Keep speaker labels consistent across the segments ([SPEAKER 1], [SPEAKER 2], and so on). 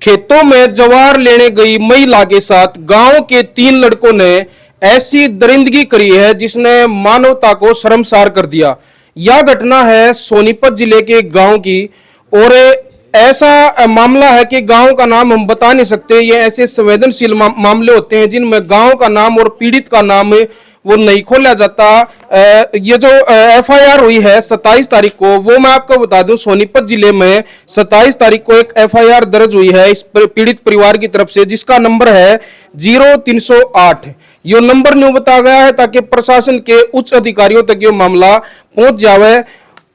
[SPEAKER 1] खेतों में ज्वार लेने गई महिला के साथ गांव के 3 लड़कों ने ऐसी दरिंदगी करी है जिसने मानवता को शर्मसार कर दिया। यह घटना है सोनीपत जिले के गांव की और ऐसा मामला है कि गांव का नाम हम बता नहीं सकते। ये ऐसे संवेदनशील मामले होते हैं जिनमें गांव का नाम और पीड़ित का नाम वो नहीं खोला जाता। ये जो एफआईआर हुई है 27 तारीख को, वो मैं आपको बता दूं सोनीपत जिले में 27 तारीख को एक एफआईआर दर्ज हुई है इस पीड़ित परिवार की तरफ से, जिसका नंबर है 0308। ये नंबर न्यू बताया गया है ताकि प्रशासन के उच्च अधिकारियों तक ये मामला पहुंच जावे।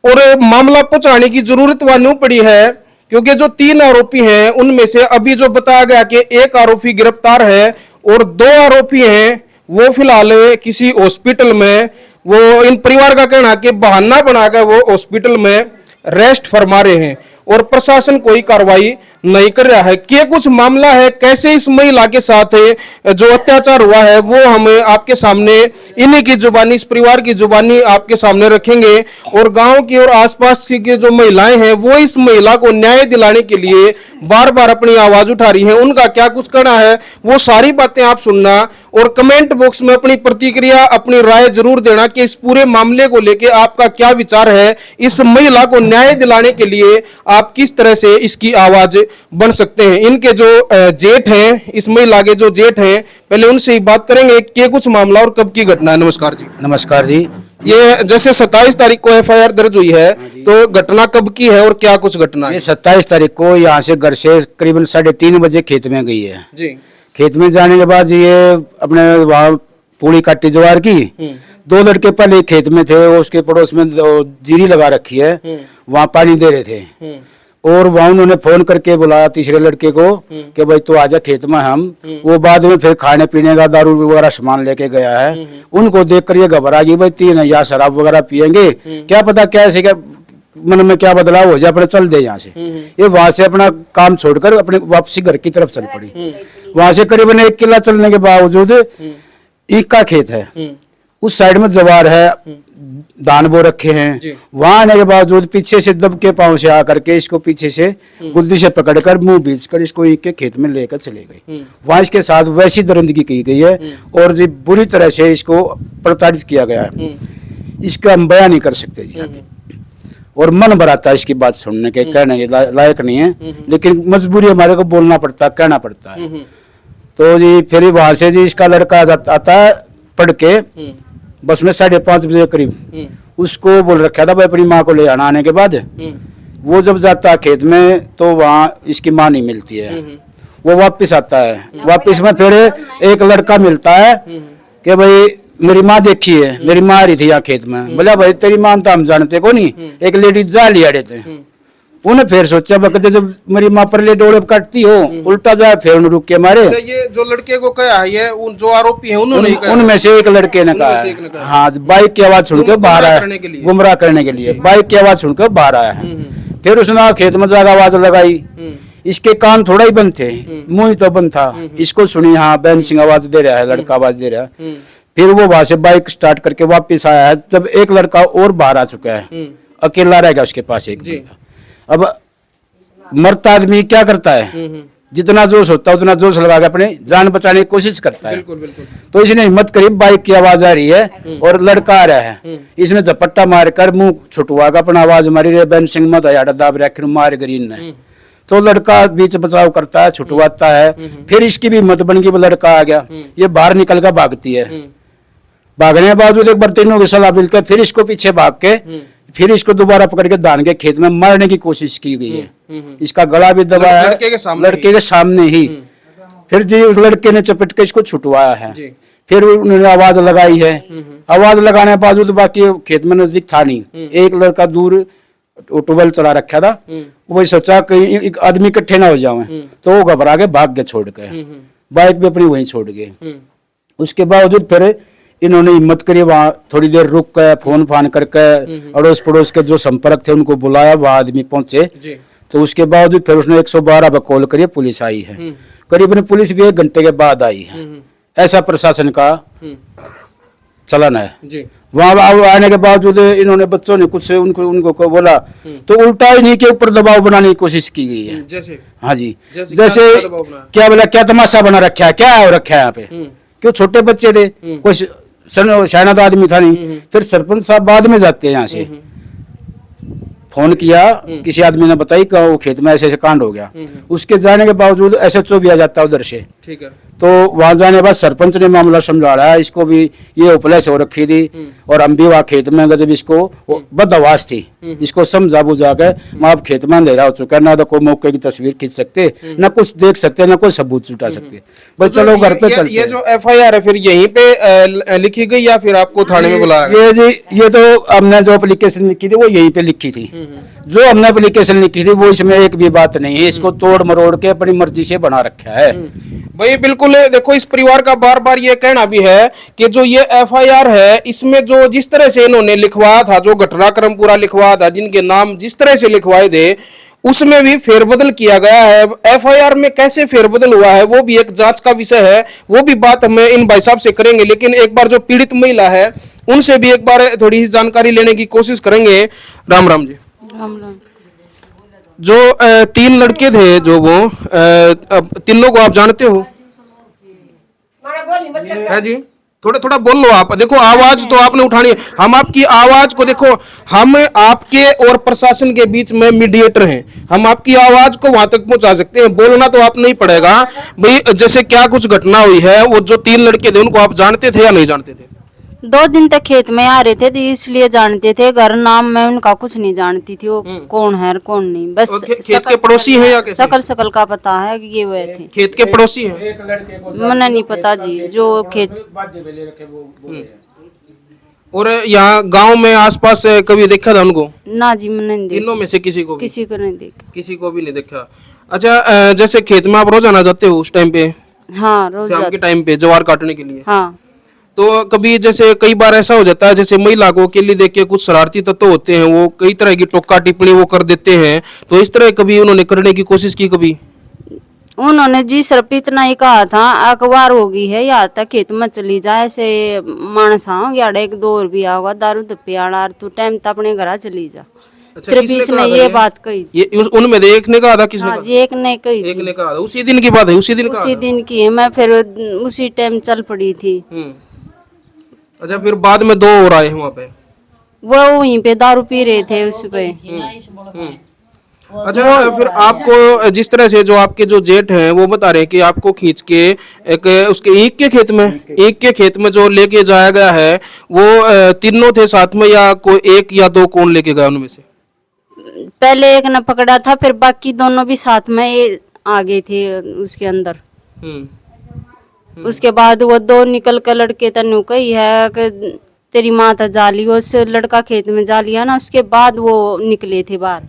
[SPEAKER 1] और मामला पहुंचाने की जरूरत वह न्यू पड़ी है क्योंकि जो 3 आरोपी हैं उनमें से अभी जो बताया गया कि एक आरोपी गिरफ्तार है और 2 आरोपी हैं वो फिलहाल किसी हॉस्पिटल में, वो इन परिवार का कहना है कि बहाना बनाकर वो हॉस्पिटल में रेस्ट फरमा रहे हैं और प्रशासन कोई कार्रवाई नहीं कर रहा है। क्या कुछ मामला है, कैसे इस महिला के साथ जो अत्याचार हुआ है वो हम आपके सामने इन्हीं की जुबानी, इस परिवार की जुबानी आपके सामने रखेंगे। और गांव की और आसपास की जो महिलाएं हैं वो इस महिला को न्याय दिलाने के लिए बार बार अपनी आवाज उठा रही हैं। उनका क्या कुछ कहना है वो सारी बातें आप सुनना और कमेंट बॉक्स में अपनी प्रतिक्रिया, अपनी राय जरूर देना कि इस पूरे मामले को लेकर आपका क्या विचार है। इस महिला को न्याय दिलाने के लिए आप किस तरह से इसकी आवाज बन सकते हैं। इनके जो जेठ हैं, इस महिला के जो जेठ हैं, पहले उनसे ही बात करेंगे कि कुछ मामला और कब की घटना है। नमस्कार जी।
[SPEAKER 2] नमस्कार जी।
[SPEAKER 1] ये जैसे 27 तारीख को एफआईआर दर्ज हुई है तो घटना कब की है और क्या कुछ घटना है?
[SPEAKER 2] ये 27 तारीख को यहाँ से घर से करीबन 3:30 बजे खेत में गई है
[SPEAKER 1] जी।
[SPEAKER 2] खेत में जाने के बाद ये अपने वहाँ पूरी काटी ज्वार की, 2 लड़के पहले खेत में थे, उसके पड़ोस में जीरी लगा रखी है, वहाँ पानी दे रहे थे और वहाँ उन्होंने फोन करके बुलाया तीसरे लड़के को कि भाई तू आजा खेत में। हम वो बाद में फिर खाने पीने का दारू वगैरह सामान लेके गया है। उनको देखकर ये घबरा गई, भाई 3 हजार शराब वगैरह पियेंगे, क्या पता कैसे क्या मन में क्या बदलाव हो जाए, अपने चल दे यहाँ से। ये वहां से अपना काम छोड़कर अपने वापसी घर की तरफ चल पड़ी। वहां से करीबन 1 किला चलने के बावजूद ईख का खेत है, उस साइड में ज्वार है, धान बो रखे हैं। वहां आने के बावजूद पीछे से दब के पांव से आकर के इसको पीछे से गुद्दी से पकड़कर मुंह बीच कर इसको ईख के खेत में लेकर चले गए। वहां इसके साथ वैसी दरिंदगी की गई है और जी बुरी तरह से इसको प्रताड़ित किया गया है। इसका हम बयान नहीं कर सकते जी आगे। और मन भराता है इसकी बात सुनने के, कहने के लायक नहीं है, लेकिन मजबूरी हमारे को बोलना पड़ता है, कहना पड़ता है। तो जी फिर वहां से जी इसका लड़का आता है पढ़ के बस में 5:30 बजे करीब, उसको बोल रखा था भाई अपनी माँ को ले आना। आने के बाद वो जब जाता है खेत में तो वहाँ इसकी माँ नहीं मिलती है। वो वापस आता है, वापस में फिर एक लड़का मिलता है कि भाई मेरी माँ देखी है, मेरी माँ आ रही थी यहाँ खेत में। बोला भाई तेरी माँ तो हम जानते को नहीं, एक लेडीज जा लिया थे। उन्हें फिर सोचा बकते जब मेरी माँ पर ले डोले काटती हो उल्टा जाए, फिर उन्हें रुक के मारे।
[SPEAKER 1] ये जो लड़के को कहा है ये जो आरोपी है उन्होंने
[SPEAKER 2] उनमें से एक लड़के ने कहा हाँ, बाइक की आवाज सुनकर बाहर आया, गुमराह करने के लिए बाइक की आवाज सुनकर बाहर आया है। फिर उसने खेत में जाकर आवाज लगाई, इसके कान थोड़ा ही बंद थे, मुंह तो बंद था। इसको सुनी हाँ बहन सिंह आवाज दे रहा है, लड़का आवाज दे रहा है। फिर वो वहां से बाइक स्टार्ट करके वापिस आया है, जब एक लड़का और बाहर आ चुका है, अकेला रह गया उसके पास एक। अब मरता आदमी क्या करता है, जितना जोश होता है उतना जोश लगा के अपने जान बचाने की कोशिश करता है।
[SPEAKER 1] बिल्कुल, बिल्कुल।
[SPEAKER 2] तो इसने हिम्मत करी, बाइक की आवाज आ रही है और लड़का आ रहा है, इसने झपट्टा मारकर मुंह छुटवा कर अपना आवाज मारी रे बहन सिंह मत आया दाब रख मार ग्रीन ने। तो लड़का बीच बचाव करता है, छुटवाता है। फिर इसकी भी हिम्मत बन गई, वो लड़का आ गया, ये बाहर निकल कर भागती है। भागने के बावजूद एक बार तीनों की सलाह मिलकर फिर इसको पीछे भाग के फिर इसको दोबारा पकड़ के धान के खेत में मारने की कोशिश की गई है। इसका गला भी दबाया है लड़के के सामने ही। फिर जी उस लड़के ने चपेट के इसको छुटवाया है। फिर उन्होंने आवाज लगाई है, आवाज लगाने के बावजूद बाकी खेत में नजदीक था नहीं। एक लड़का दूर ट्यूबवेल चला रखा था, वही सोचा कहीं एक आदमी इकट्ठे ना हो जाए, तो वो घबरा के भाग के छोड़ गए, बाइक भी अपनी वहीं छोड़ गए। उसके बावजूद फिर इन्होंने हिम्मत करी, वहां थोड़ी देर रुक कर फोन फान करके अड़ोस पड़ोस के जो संपर्क थे उनको बुलाया, वहां आदमी पहुंचे। तो उसके बावजूद फिर उसने 112 पर कॉल करी, पुलिस आई है। करीबन पुलिस भी 1 घंटे के बाद आई है। ऐसा प्रशासन का चलन है।
[SPEAKER 1] जी।
[SPEAKER 2] वहां आने के बावजूद इन्होंने बच्चों ने कुछ उनको उनको को बोला तो उल्टा इन्हीं के ऊपर दबाव बनाने की कोशिश की गई है।
[SPEAKER 1] जैसे
[SPEAKER 2] हाँ जी,
[SPEAKER 1] जैसे
[SPEAKER 2] जैसे
[SPEAKER 1] क्या दबाव बनाया?
[SPEAKER 2] क्या बोला, क्या तमाशा बना रखा है, क्या हो रखा है यहाँ पे, क्यों छोटे बच्चे थे, कोई शायद आदमी था नहीं। फिर सरपंच साहब बाद में जाते हैं यहाँ से, फोन किया, किसी आदमी ने बताई कि वो खेत में ऐसे ऐसे कांड हो गया। उसके जाने के बावजूद SHO भी आ जाता है उधर से।
[SPEAKER 1] ठीक है।
[SPEAKER 2] तो वहां जाने के बाद सरपंच ने मामला समझाया, इसको भी ये उपलस हो रखी थी और हम भी वहाँ खेत में जब इसको बदआवाज थी, इसको समझा बुझा के मैं अब खेत में अंधेरा हो चुका है, ना तो कोई मौके की तस्वीर खींच सकते, ना कुछ देख सकते, ना कोई सबूत जुटा सकते, बस चलो घर पे चलते।
[SPEAKER 1] ये जो FIR है फिर यहीं पे लिखी गई या फिर आपको थाने में बुलाया गया?
[SPEAKER 2] ये जी, ये तो हमने जो एप्लीकेशन लिखी थी वो यहीं पे लिखी थी। जो हमने एप्लीकेशन लिखी थी वो इसमें एक भी बात नहीं है, इसको तोड़ मरोड़ के अपनी मर्जी से बना रखा है।
[SPEAKER 1] भाई बिल्कुल देखो, इस परिवार का बार बार ये कहना भी है कि जो ये FIR है इसमें जो जिस तरह से इन्होंने लिखवाया था, जो घटनाक्रम पूरा लिखवाया था, जिनके नाम जिस तरह से लिखवाए थे, उसमें भी फेरबदल किया गया है। FIR में कैसे फेरबदल हुआ है वो भी एक जांच का विषय है, वो भी बात हम इन भाई साहब से करेंगे। लेकिन एक बार जो पीड़ित महिला है उनसे भी एक बार थोड़ी जानकारी लेने की कोशिश करेंगे। राम राम जी।
[SPEAKER 3] राम राम।
[SPEAKER 1] जो 3 लड़के थे, जो वो तीनों को आप जानते हो? है जी, थोड़ा थोड़ा बोल लो आप। देखो आवाज तो आपने उठानी है, हम आपकी आवाज को, देखो हम आपके और प्रशासन के बीच में मीडिएटर हैं, हम आपकी आवाज को वहां तक पहुंचा सकते हैं, बोलना तो आप नहीं पड़ेगा। भाई जैसे क्या कुछ घटना हुई है, वो जो 3 लड़के थे उनको आप जानते थे या नहीं जानते थे?
[SPEAKER 3] 2 दिन तक खेत में आ रहे थे तो इसलिए जानते थे, घर नाम में उनका कुछ नहीं जानती थी, वो कौन है और कौन नहीं, बस
[SPEAKER 1] खेत के पड़ोसी हैं या कैसे?
[SPEAKER 3] सकल सकल का पता है कि ये हुए थे।
[SPEAKER 1] खेत के पड़ोसी हैं?
[SPEAKER 3] मना नहीं पता जी, जो खेत।
[SPEAKER 1] और यहाँ गांव में आसपास कभी देखा था उनको?
[SPEAKER 3] ना जी, मैंने नहीं देखा,
[SPEAKER 1] तीनों में से किसी को भी?
[SPEAKER 3] किसी को नहीं देखा।
[SPEAKER 1] किसी को भी नहीं देखा। अच्छा, जैसे खेत में आप रोजाना जाते हो उस टाइम पे,
[SPEAKER 3] हाँ रोज
[SPEAKER 1] शाम के टाइम पे ज्वार काटने के लिए?
[SPEAKER 3] हाँ।
[SPEAKER 1] तो कभी जैसे कई बार ऐसा हो जाता है, जैसे महिला को अकेली देख के कुछ शरारती तत्व होते हैं, वो कई तरह की टोका टिप्पणी वो कर देते हैं, तो इस तरह कभी उन्होंने करने की कोशिश की कभी?
[SPEAKER 3] उन्होंने जी सिर्फ इतना ही कहा था, अखबार होगी है यहाँ तक खेत में चली जाए, ऐसे मानस आओ एक 2 और भी आओगा, दारू धप्पी आड़ा तू टाइम तक अपने घर चली जा।
[SPEAKER 1] अच्छा,
[SPEAKER 3] सिर्फ
[SPEAKER 1] किसने
[SPEAKER 3] इसने
[SPEAKER 1] कहा था
[SPEAKER 3] ये बात कही।
[SPEAKER 1] ये उनमें से एक ने कहा था? किसने
[SPEAKER 3] हाँ
[SPEAKER 1] कहा?
[SPEAKER 3] जी, एक ने कही
[SPEAKER 1] एक
[SPEAKER 3] थी।
[SPEAKER 1] ने कहा था। उसी दिन की बात है? उसी दिन कहा
[SPEAKER 3] उसी
[SPEAKER 1] था?
[SPEAKER 3] दिन की है, मैं फिर उसी टाइम चल पड़ी थी।
[SPEAKER 1] अच्छा, फिर बाद में 2 और आए हैं वहाँ पे?
[SPEAKER 3] वो वहीं पे दारू पी रहे थे उस पे।
[SPEAKER 1] अच्छा, फिर आपको जिस तरह से जो आपके जो जेठ हैं वो बता रहे हैं कि आपको खींच के एक उसके ईख के खेत में जो लेके जाया गया है, वो तीनों थे साथ में या कोई 1 या 2 कौन लेके गया उनमें से?
[SPEAKER 3] पहले एक ने पकड़ा था, फिर बाकी दोनों भी साथ में आ गए थे उसके अंदर। उसके बाद वो 2 निकल कर लड़के तनु कही है कि तेरी माँ था जाली, उस लड़का खेत में जा लिया ना, उसके बाद वो निकले थे बाहर।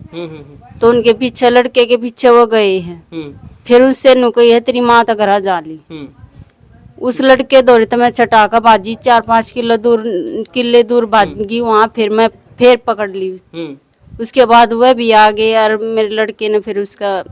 [SPEAKER 3] तो उनके पीछे, लड़के के पीछे वो गए हैं। फिर उससे नु कही है तेरी माँ था घर जाली। उस लड़के दौड़े तो मैं चटाका बाजी 4-5 किले दूर भागी वहाँ, फिर मैं फिर पकड़ ली। उसके बाद वह भी आ गए और मेरे लड़के ने फिर उसका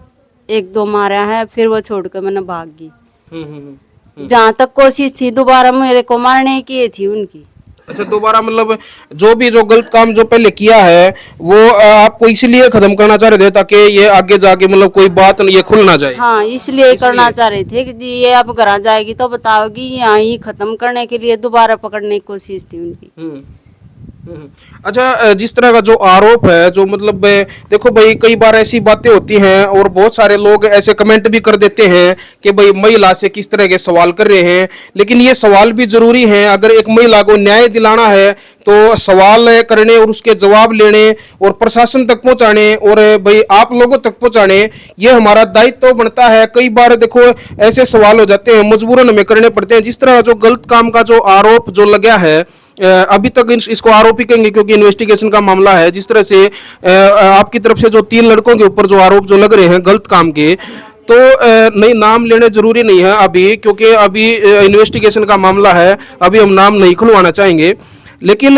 [SPEAKER 3] 1-2 मारा है, फिर वो छोड़कर मैंने भाग गई। जहाँ तक कोशिश थी दोबारा मेरे को मारने की थी उनकी।
[SPEAKER 1] अच्छा, दोबारा मतलब जो गलत काम जो पहले किया है वो आपको इसलिए खत्म करना चाह रहे थे ताकि ये आगे जाके मतलब कोई बात ये खुल ना जाए?
[SPEAKER 3] हाँ, इसलिए करना चाह रहे थे कि जी ये अब घर जाएगी तो बताओगी, यहाँ ही खत्म करने के लिए दोबारा पकड़ने की कोशिश थी उनकी।
[SPEAKER 1] अच्छा, जिस तरह का जो आरोप है, जो मतलब देखो भाई कई बार ऐसी बातें होती हैं और बहुत सारे लोग ऐसे कमेंट भी कर देते हैं कि भाई महिला से किस तरह के सवाल कर रहे हैं, लेकिन ये सवाल भी जरूरी हैं। अगर एक महिला को न्याय दिलाना है तो सवाल करने और उसके जवाब लेने और प्रशासन तक पहुंचाने और भाई आप लोगों तक पहुंचाने, ये हमारा दायित्व बनता है। कई बार देखो ऐसे सवाल हो जाते हैं, मजबूरन हमें करने पड़ते हैं। जिस तरह जो गलत काम का जो आरोप जो लगा है, अभी तक इसको आरोपी कहेंगे क्योंकि इन्वेस्टिगेशन का मामला है। जिस तरह से आपकी तरफ से जो 3 लड़कों के ऊपर जो आरोप जो लग रहे हैं गलत काम के, तो नहीं नाम लेने जरूरी नहीं है अभी, क्योंकि अभी इन्वेस्टिगेशन का मामला है, अभी हम नाम नहीं खुलवाना चाहेंगे। लेकिन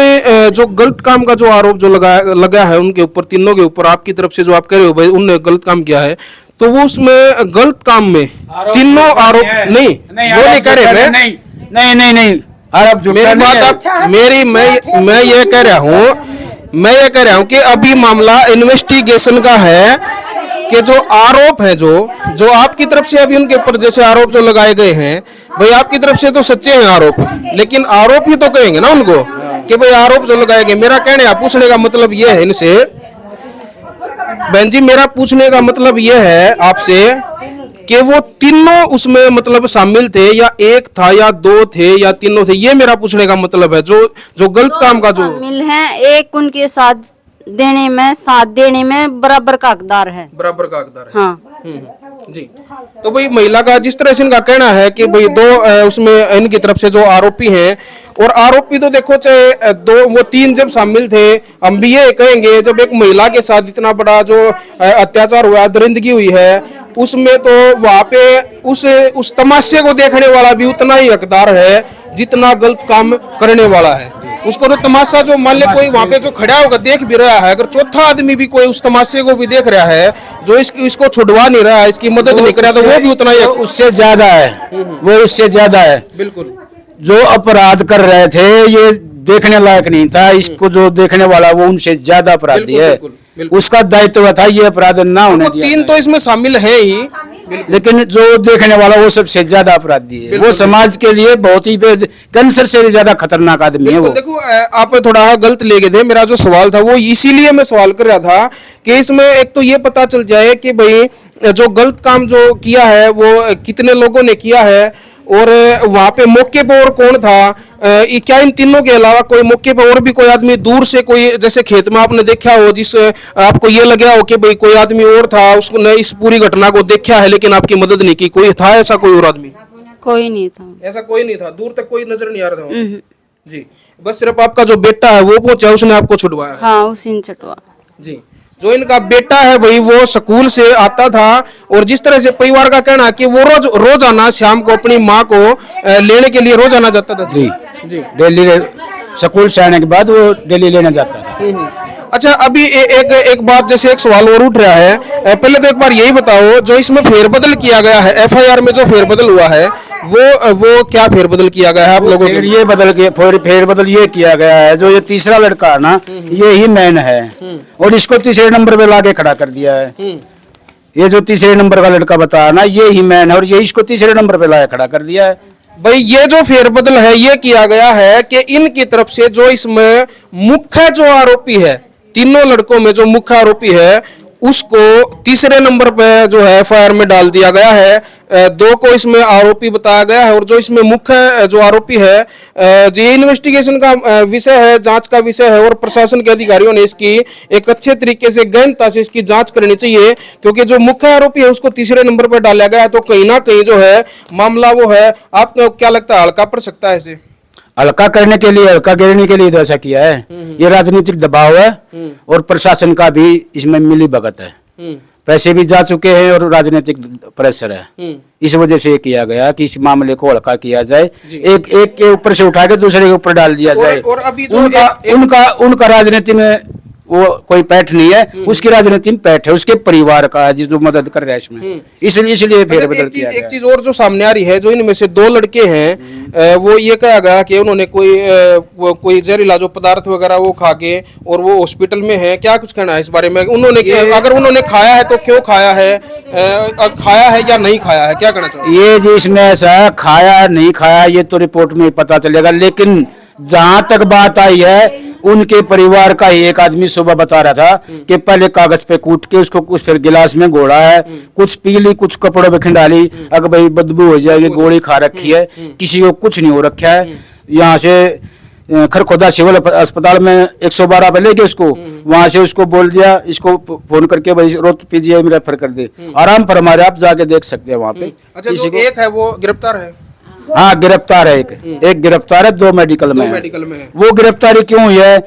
[SPEAKER 1] जो गलत काम का जो आरोप जो लगा है उनके ऊपर, तीनों के ऊपर, आपकी तरफ से जो आप कह रहे हो भाई उनने गलत काम किया है, तो वो उसमें गलत काम में तीनों आरोप नहीं, वो नहीं कह रहे।
[SPEAKER 2] नहीं, और अब
[SPEAKER 1] मेरी
[SPEAKER 2] झूठा
[SPEAKER 1] बात
[SPEAKER 2] नहीं
[SPEAKER 1] आप
[SPEAKER 2] है।
[SPEAKER 1] मेरी मैं ये कह रहा हूँ कि अभी मामला इन्वेस्टिगेशन का है कि जो आरोप है जो आपकी तरफ से अभी उनके ऊपर जैसे आरोप जो लगाए गए हैं, भाई आपकी तरफ से तो सच्चे हैं आरोप, लेकिन आरोप ही तो कहेंगे ना उनको कि भाई आरोप जो लगाए गए। मेरा कहने या पूछने का मतलब ये है इनसे, बहन जी मेरा पूछने का मतलब ये है आपसे कि वो तीनों उसमें मतलब शामिल थे या एक था या दो थे या तीनों थे, ये मेरा पूछने का मतलब है। जो गलत काम का जो
[SPEAKER 3] शामिल हैं, एक उनके साथ देने में बराबर का हकदार है।
[SPEAKER 1] बराबर का हकदार है।
[SPEAKER 3] हाँ
[SPEAKER 1] जी। तो भाई महिला का जिस तरह से इनका कहना है कि भाई दो उसमें इनकी तरफ से जो आरोपी हैं, और आरोपी तो देखो चाहे दो वो तीन जब शामिल थे, हम भी ये कहेंगे जब एक महिला के साथ इतना बड़ा जो अत्याचार हुआ, दरिंदगी हुई है, उसमें तो वहां पे उस तमाशे को देखने वाला भी उतना ही हकदार है जितना गलत काम करने वाला है। उसको तो तमाशा जो मान ले कोई वहां पे जो खड़ा होकर देख भी रहा है, अगर चौथा आदमी भी कोई उस तमाशे को भी देख रहा है, जो इसको छुड़वा नहीं रहा है, इसकी मदद नहीं कर रहा, तो वो भी उतना ही
[SPEAKER 2] उससे ज्यादा है, वो उससे ज्यादा है।
[SPEAKER 1] बिल्कुल।
[SPEAKER 2] जो अपराध कर रहे थे ये देखने लायक नहीं था, इसको जो देखने वाला वो उनसे ज्यादा अपराधी है। उसका दायित्व था ये अपराध ना होने दिया।
[SPEAKER 1] तीन तो इसमें शामिल है ही,
[SPEAKER 2] लेकिन जो देखने वाला वो सबसे ज्यादा अपराधी है। वो समाज के लिए बहुत ही कैंसर से भी ज्यादा खतरनाक आदमी है वो।
[SPEAKER 1] देखो आप थोड़ा गलत ले गए थे। मेरा जो सवाल था वो इसीलिए मैं सवाल कर रहा था कि इसमें एक तो ये पता चल जाए कि भाई जो गलत काम जो किया है वो कितने लोगों ने किया है, और वहां पे मौके पर और कौन था। क्या इन तीनों के अलावा कोई मौके पर और भी कोई आदमी दूर से, कोई जैसे खेत में आपने देखा हो, जिस आपको ये लगा हो कि भाई कोई आदमी और था, उसने इस पूरी घटना को देखा है लेकिन आपकी मदद नहीं की, कोई था ऐसा कोई और आदमी?
[SPEAKER 3] कोई नहीं था,
[SPEAKER 1] ऐसा कोई नहीं था, दूर तक कोई नजर नहीं आ रहा था। जी, बस सिर्फ आपका जो बेटा है वो पहुंचा, उसने आपको छुड़वाया?
[SPEAKER 3] हाँ, उसी ने छुड़वा।
[SPEAKER 1] जी। जो इनका बेटा है भाई वो स्कूल से आता था, और जिस तरह से परिवार का कहना है कि वो रोजाना शाम को अपनी माँ को लेने के लिए रोजाना जाता था।
[SPEAKER 2] जी जी, डेली स्कूल से आने के बाद वो डेली लेने जाता था।
[SPEAKER 1] अच्छा, अभी एक बात, जैसे एक सवाल और उठ रहा है। पहले तो एक बार यही बताओ, जो इसमें फेरबदल किया गया है, एफआईआर में जो फेरबदल हुआ है, वो क्या फेरबदल किया गया है आप लोगों के?
[SPEAKER 2] ये फेरबदल ये किया गया है, जो ये तीसरा लड़का है ना, ये ही मैन है, और इसको तीसरे नंबर पे लाके खड़ा कर दिया है। ये जो तीसरे नंबर का लड़का बताया ना, ये ही मैन है, और ये इसको तीसरे नंबर पे लाके खड़ा कर दिया है।
[SPEAKER 1] भाई ये जो फेरबदल है ये किया गया है कि इनकी तरफ से जो इसमें मुख्य जो आरोपी है, तीनों लड़कों में जो मुख्य आरोपी है, उसको तीसरे नंबर पे जो है एफआईआर में डाल दिया गया है। दो को इसमें आरोपी बताया गया है, और जो इसमें मुख्य जो आरोपी है, ये इन्वेस्टिगेशन का विषय है, जांच का विषय है, और प्रशासन के अधिकारियों ने इसकी एक अच्छे तरीके से गहनता से इसकी जांच करनी चाहिए, क्योंकि जो मुख्य आरोपी है उसको तीसरे नंबर पर डाला गया है, तो कहीं ना कहीं जो है मामला वो है। आपको क्या लगता है, हल्का पड़ सकता है इसे?
[SPEAKER 2] हल्का करने के लिए, हल्का गिरने के लिए तो ऐसा किया है। ये राजनीतिक दबाव है, और प्रशासन का भी इसमें मिली भगत है। पैसे भी जा चुके हैं और राजनीतिक प्रेशर है। इस वजह से किया गया कि इस मामले को हल्का किया जाए, एक के ऊपर से उठा के दूसरे के ऊपर डाल दिया जाए।
[SPEAKER 1] और अभी जो
[SPEAKER 2] उनका राजनीति में वो कोई पैठ नहीं है, उसकी राजनीति में पैठ है उसके परिवार का है, जो मदद कर रहा है इसमें। इसलिए फेरबदल किया गया।
[SPEAKER 1] एक चीज और जो सामने आ रही है, जो इनमें से दो लड़के हैं, वो ये कहा गया कि उन्होंने कोई जहरीला जो पदार्थ वगैरह वो खा के और वो हॉस्पिटल में है। क्या कुछ कहना है इस बारे में? अगर उन्होंने खाया है तो क्यों खाया है, खाया है या नहीं खाया है, क्या कहना चाहिए?
[SPEAKER 2] ये जिसने ऐसा खाया नहीं खाया ये तो रिपोर्ट में पता चलेगा, लेकिन जहां तक बात आई है, उनके परिवार का ही एक आदमी सुबह बता रहा था कि पहले कागज पे कूट के उसको कुछ फिर गिलास में घोड़ा है, कुछ पी ली, कुछ कपड़ों में खिंडाली, अगर भाई बदबू हो जाएगी, गोली खा रखी है, किसी को कुछ नहीं हो रखा है। यहाँ से खरखोदा सिविल अस्पताल में 112 पे ले गए उसको, वहां से उसको बोल दिया, इसको फोन करके भाई रोहतक पीजीआई में रेफर कर दे, आराम पर हमारे आप जाके देख सकते हैं वहाँ पे।
[SPEAKER 1] अच्छा, जो एक है वो गिरफ्तार है?
[SPEAKER 2] हाँ, गिरफ्तार है, एक गिरफ्तार है, दो मेडिकल में है। वो गिरफ्तारी क्यों हुई है?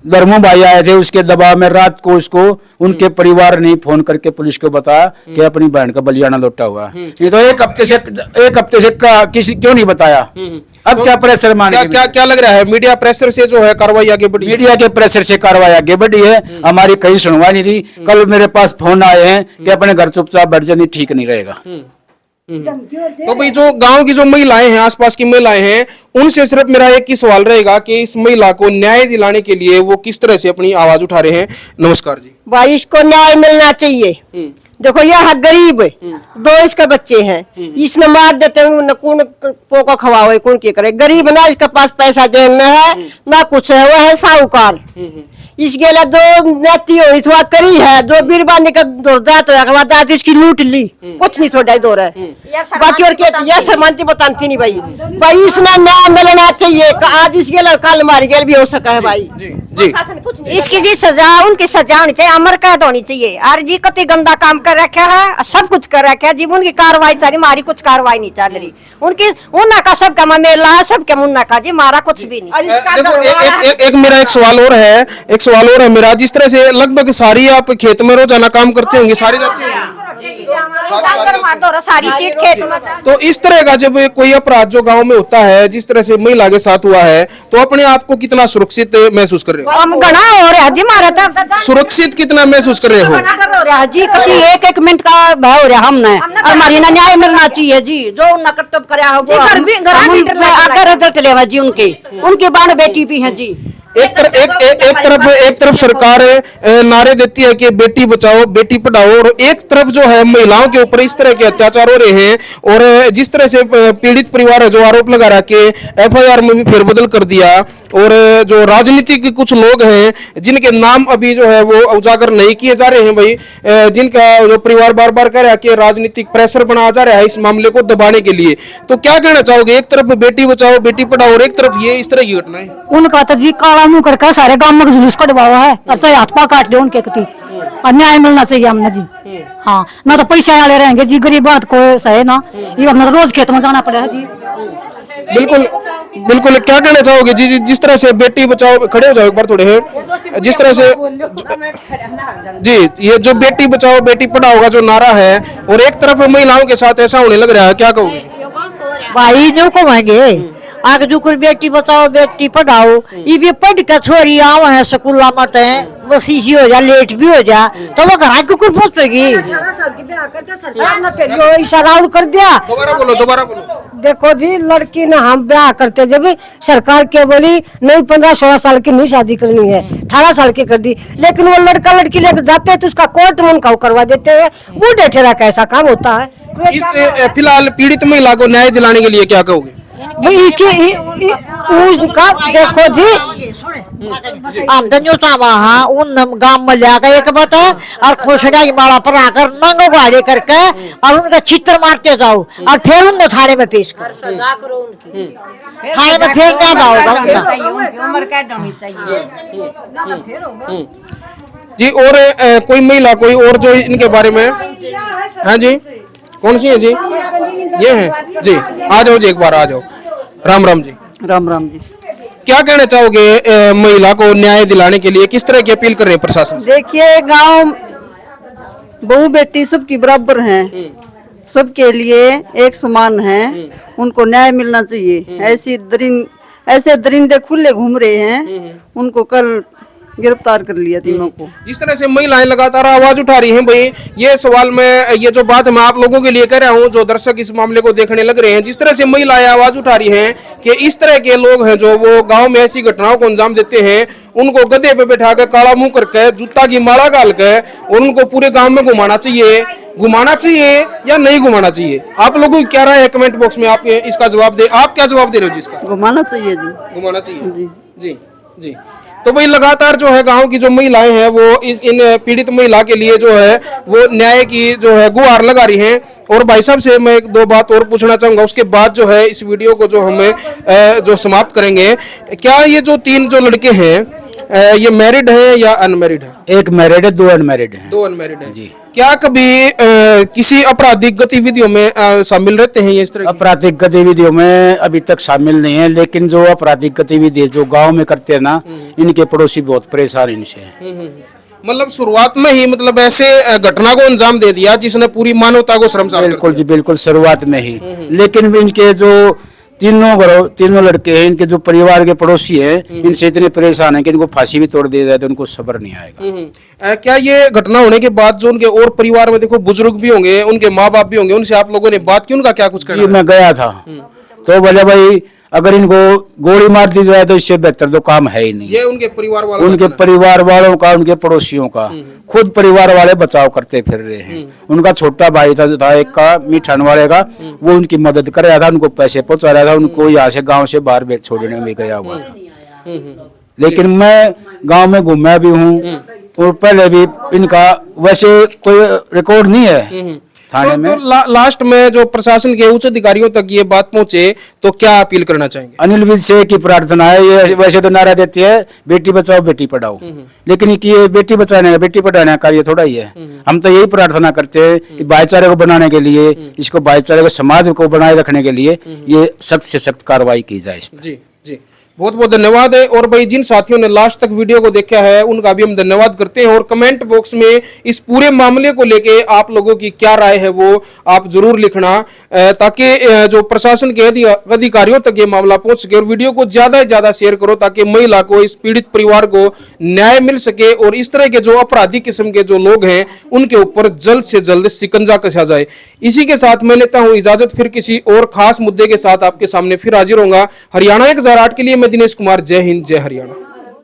[SPEAKER 2] धर्मो भाई आए थे, उसके दबाव में रात को उसको उनके परिवार ने फोन करके पुलिस को बताया कि अपनी बहन का बलियाना लौटा हुआ है। ये तो एक हफ्ते से किसी क्यों नहीं बताया? अब तो क्या प्रेशर माने?
[SPEAKER 1] क्या लग रहा है, मीडिया प्रेशर से जो है कार्रवाई आगे बढ़ी?
[SPEAKER 2] मीडिया के प्रेशर से कार्रवाई आगे बढ़ी है। हमारी कहीं सुनवाई नहीं थी। कल मेरे पास फोन आए हैं कि अपने घर चुपचाप बैठ जाए, ठीक नहीं रहेगा।
[SPEAKER 1] तो भाई जो गांव की जो महिलाएं हैं, आसपास की महिलाएं हैं, उनसे सिर्फ मेरा एक ही सवाल रहेगा कि इस महिला को न्याय दिलाने के लिए वो किस तरह से अपनी आवाज उठा रहे हैं। नमस्कार जी।
[SPEAKER 4] भाई इसको न्याय मिलना चाहिए। देखो यह गरीब दो इसके बच्चे हैं, इसने मार देते हैं, न कौन पोको खवावे कौन की करे। गरीब ना इसके पास पैसा देना है ना कुछ है, वह है साहूकार। इसके लिए दो नेती हुई थोड़ा करी है, दो बीरबानी का दांत होया इसकी लूट ली, कुछ नहीं छोड़ा दो रहे बाकी। और क्या यह सरमानती बताती नहीं भाई। भाई इसमें न्याय मिलना चाहिए। आज इसके लिए कल मारी गए भी हो सका है भाई
[SPEAKER 1] जी जी।
[SPEAKER 4] इसकी जी सजा, उनकी सजा होनी चाहिए, अमर कैद होनी चाहिए। और जी कति गंदा काम कर रखा है, सब कुछ कर रखा है जी। उनकी कार्रवाई चल रही, हमारी कुछ कार्रवाई नहीं चल रही। उनकी उन्ना का सबका मेला है, सबके मुन्ना का जी, मारा कुछ भी नहीं।
[SPEAKER 1] देखो एक मेरा एक सवाल और है मेरा। जिस तरह से लगभग सारी आप खेत में रोजाना काम करते होंगे, सारी जाती होंगी,
[SPEAKER 4] सारी चीज खेत में।
[SPEAKER 1] तो इस तरह का जब कोई अपराध जो गांव में होता है, जिस तरह से महिला के साथ हुआ है, तो अपने आप को कितना सुरक्षित महसूस कर रहे हो?
[SPEAKER 4] हम घना हो रहा जी, मारा था
[SPEAKER 1] सुरक्षित कितना महसूस कर रहे हो?
[SPEAKER 4] जी कति एक मिनट का भय हो रहा हमने। हमारी ना न्याय मिलना चाहिए जी, जो उनका कर्तव्य कराया हो आकर जी। उनके बाण बेटी भी है जी।
[SPEAKER 1] एक तरफ सरकार नारे देती है कि बेटी बचाओ बेटी पढ़ाओ, और एक तरफ जो है महिलाओं के ऊपर इस तरह के अत्याचार हो रहे हैं। और जिस तरह से पीड़ित परिवार है जो आरोप लगा रहा कि एफआईआर में भी फेरबदल कर दिया, और जो राजनीतिक कुछ लोग हैं जिनके नाम अभी जो है वो उजागर नहीं किए जा रहे हैं भाई, जिनका जो परिवार बार बार कह रहा है कि राजनीतिक प्रेशर बनाया जा रहा है इस मामले को दबाने के लिए, तो क्या कहना चाहोगे? एक तरफ बेटी बचाओ बेटी पढ़ाओ और एक तरफ ये इस तरह की घटनाएं।
[SPEAKER 4] उनका तो जी काला मुंह करके सारे गांव में जुलूस कटवाया है, और तो हाथ पा काट दे उनके कति। और न्याय मिलना चाहिए हमने जी। हाँ, ना तो पैसे वाले रहेंगे जी, गरीब बात को सहे ना, ये अपना रोज खेत में जाना पड़ेगा जी।
[SPEAKER 1] बिल्कुल बिल्कुल। क्या कहना चाहोगे जी? जिस तरह से बेटी बचाओ, खड़े हो जाओ एक बार थोड़े हैं, जिस तरह से जी ये जो बेटी बचाओ बेटी पढ़ाओ का जो नारा है, और एक तरफ महिलाओं के साथ ऐसा होने लग रहा है, क्या कहोगे?
[SPEAKER 4] भाई जो कहेंगे आगे जो कोई बेटी बचाओ बेटी पढ़ाओ, ये भी पढ़ के छोरी आओ है स्कूल मत है, वो सीसी हो जा लेट भी हो जा तो वो घर कुकुर पहुंचेगी। 18 साल की ब्याह करते सरकार ने फिर यो इशारा कर दिया। दोबारा बोलो। देखो जी, लड़की ने हम ब्याह करते जब सरकार के बोली नहीं 15-16 साल की नहीं शादी करनी है, 18 साल की कर दी। लेकिन वो लड़का लड़की लेकर जाते हैं तो उसका कोर्ट में उनका करवा देते हैं। बूढ़े ठेरा का ऐसा काम होता है।
[SPEAKER 1] इस फिलहाल पीड़ित महिला को न्याय दिलाने के लिए क्या कहोगे?
[SPEAKER 4] देखो जी आमदनी उन गांव में जाकर एक बात है, और खुशड़ा माला पर आकर नंगो गाड़ी करके और उनका चित्र मारते जाओ और फिर उनको थाने में पेश करो, सजा करो उनकी। थाने में फिर क्या होगा उम्र कैद होनी चाहिए
[SPEAKER 1] जी। और कोई महिला कोई और जो इनके बारे में? हाँ जी, कौन सी है जी? ये है जी, आ जाओ जी, एक बार आ जाओ। राम राम जी।
[SPEAKER 5] राम राम जी।
[SPEAKER 1] क्या कहना चाहोगे महिला को न्याय दिलाने के लिए किस तरह की अपील कर रहे हैं प्रशासन?
[SPEAKER 5] देखिए, गांव बहू बेटी सबकी बराबर हैं, सबके लिए एक समान है, उनको न्याय मिलना चाहिए। ऐसे दरिंदे खुले घूम रहे हैं, उनको कल गिरफ्तार कर लिया तीनों को।
[SPEAKER 1] जिस तरह से महिलाएं लगातार आवाज उठा रही हैं भाई, ये सवाल मैं ये जो बात मैं आप लोगों के लिए कह रहा हूं, जो दर्शक इस मामले को देखने लग रहे हैं, जिस तरह से महिलाएं आवाज उठा रही हैं कि इस तरह के लोग हैं जो वो गांव में ऐसी घटनाओं को अंजाम देते हैं, उनको गधे पे बैठा कर काला मुंह करके जूता की माला डाल के और उनको पूरे गाँव में घुमाना चाहिए या नहीं घुमाना चाहिए? आप लोगों की क्या राय है? कमेंट बॉक्स में आप इसका जवाब दे। आप क्या जवाब दे रहे हो जिसका?
[SPEAKER 5] घुमाना चाहिए जी,
[SPEAKER 1] घुमाना चाहिए
[SPEAKER 5] जी
[SPEAKER 1] जी जी। तो भाई लगातार जो है गांव की जो महिलाएं हैं वो इन पीड़ित महिला के लिए जो है वो न्याय की जो है गुहार लगा रही हैं। और भाई साहब से मैं 1-2 बात और पूछना चाहूंगा, उसके बाद जो है इस वीडियो को जो हमें जो समाप्त करेंगे। क्या ये जो 3 जो लड़के हैं ये मैरिड है या अनमैरिड है?
[SPEAKER 2] एक मैरिड है, 2 अनमैरिड हैं।
[SPEAKER 1] 2 अनमैरिड है
[SPEAKER 2] जी।
[SPEAKER 1] क्या कभी किसी आपराधिक गतिविधियों में शामिल रहते हैं ये इस तरह?
[SPEAKER 2] आपराधिक गतिविधियों में अभी तक शामिल नहीं है, लेकिन जो आपराधिक गतिविधि जो गांव में करते हैं ना, इनके पड़ोसी बहुत परेशान इनसे।
[SPEAKER 1] मतलब शुरुआत में ही मतलब ऐसे घटना को अंजाम दे दिया जिसने पूरी मानवता को शर्मसार कर दिया।
[SPEAKER 2] बिल्कुल जी, बिल्कुल शुरुआत में ही। लेकिन इनके जो तीनों लड़के हैं, इनके जो परिवार के पड़ोसी हैं, इनसे इतने परेशान हैं कि इनको फांसी भी तोड़ दी जाए तो उनको सब्र नहीं आएगा।
[SPEAKER 1] क्या ये घटना होने के बाद जो उनके और परिवार में देखो बुजुर्ग भी होंगे, उनके माँ बाप भी होंगे, उनसे आप लोगों ने बात की, उनका क्या कुछ
[SPEAKER 2] जी
[SPEAKER 1] कहना है?
[SPEAKER 2] मैं गया था तो बोले भाई अगर इनको गोली मार दी जाए तो इससे बेहतर तो काम है ही नहीं।
[SPEAKER 1] ये उनके परिवार वालों
[SPEAKER 2] उनके परिवार वालों का, उनके पड़ोसियों का, खुद परिवार वाले बचाव करते फिर रहे हैं। उनका छोटा भाई था जो था एक का मिठान वाले का, वो उनकी मदद कर रहा था, उनको पैसे पहुंचा रहा था, उनको यहाँ से गांव से बाहर छोड़ने में गया हुआ था। लेकिन मैं गांव में घूमा भी हूँ और पहले भी इनका वैसे कोई रिकॉर्ड नहीं है थाने में।
[SPEAKER 1] लास्ट में जो प्रशासन के उच्च अधिकारियों तक ये बात पहुंचे तो क्या अपील करना चाहेंगे?
[SPEAKER 2] अनिल विज से की प्रार्थना है, ये वैसे तो नारा देती है बेटी बचाओ बेटी पढ़ाओ, लेकिन ये बेटी बचाने का बेटी पढ़ाने का कार्य थोड़ा ही है। हम तो यही प्रार्थना करते हैं कि भाईचारे को बनाने के लिए, इसको भाईचारे को समाज को बनाए रखने के लिए ये सख्त से सख्त कार्रवाई की जाए इस पर।
[SPEAKER 1] जी जी, बहुत बहुत धन्यवाद है। और भाई जिन साथियों ने लास्ट तक वीडियो को देखा है उनका भी हम धन्यवाद करते हैं। और कमेंट बॉक्स में इस पूरे मामले को लेके आप लोगों की क्या राय है वो आप जरूर लिखना, ताकि जो प्रशासन के अधिकारियों तक ये मामला पहुंच सके। और वीडियो को ज्यादा से ज्यादा शेयर करो ताकि महिला को, इस पीड़ित परिवार को न्याय मिल सके और इस तरह के जो अपराधी किस्म के जो लोग हैं उनके ऊपर जल्द से जल्द शिकंजा कसा जाए। इसी के साथ मैं लेता हूं इजाजत, फिर किसी और खास मुद्दे के साथ आपके सामने फिर हाजिर होऊंगा। हरियाणा 1008 के लिए मैं दिनेश कुमार, जय हिंद, जय हरियाणा।